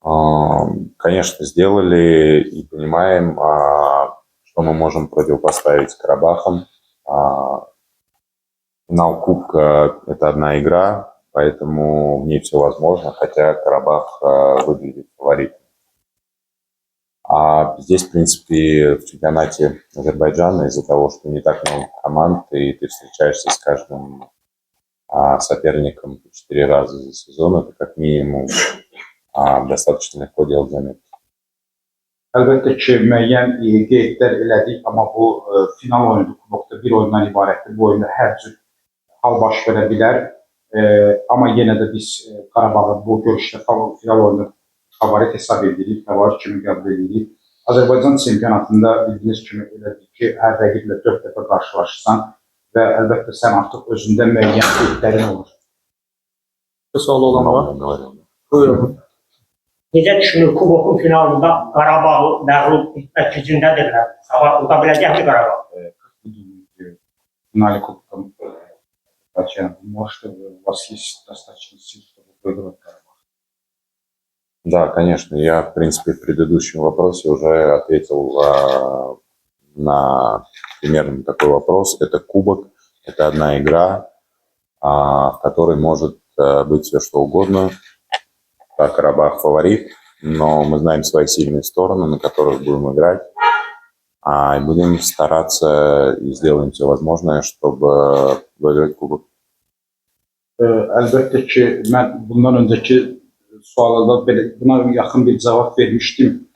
Конечно, сделали и понимаем, что мы можем противопоставить Карабахам. Финал Кубка – это одна игра, поэтому в ней все возможно, хотя Карабах выглядит фаворитом. А здесь, в принципе, в чемпионате Азербайджана из-за того, что не так много команд, и ты встречаешься с каждым соперником 4 раза за сезон, это как минимум достаточно легко делать заметки. Əlbəttə ki, müəyyən qeydlər elədik, amma bu final oyunudur, kubokda bir oyundan ibarətdir. Bu oyunda hər cür hal baş verə bilər. Amma yenə də biz Qarabağı bu görüşdə final oyunu favorit hesab edirik, favorit kimi qəbul edirik. Azərbaycan çempionatında bildiyiniz kimi elədir ki, hər rəqiblə 4 dəfə qarşılaşırsan və əlbəttə sən artıq özündə müəyyən qeydlərin olur. Sual olan var. Buyurun. Necə düşünür Kubokun finalında Qarabağı məğlub etmək gücündədirlər? Sabah uda biləcəkmi Qarabağ? В финале Кубка может, у вас есть достаточно сил, чтобы выиграть Карабах? Да, конечно. Я, в принципе, в предыдущем вопросе уже ответил на примерно такой вопрос. Это кубок, это одна игра, в которой может быть все что угодно. Карабах фаворит, но мы знаем свои сильные стороны, на которых будем играть. И будем стараться и сделаем все возможное, чтобы выиграть кубок. Əlbəttə ki, mən bundan öncəki suallarda buna yaxın bir cavab vermişdim.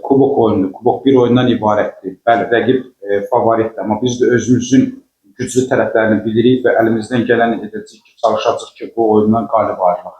Kubok oyunu, kubok bir oyundan ibarətdir. Bəli, rəqib favoritdir, amma biz də özümüzün güclü tərəflərini bilirik və əlimizdən gələni edəcəyik ki, çalışacağıq ki, bu oyundan qalib ayrılaq.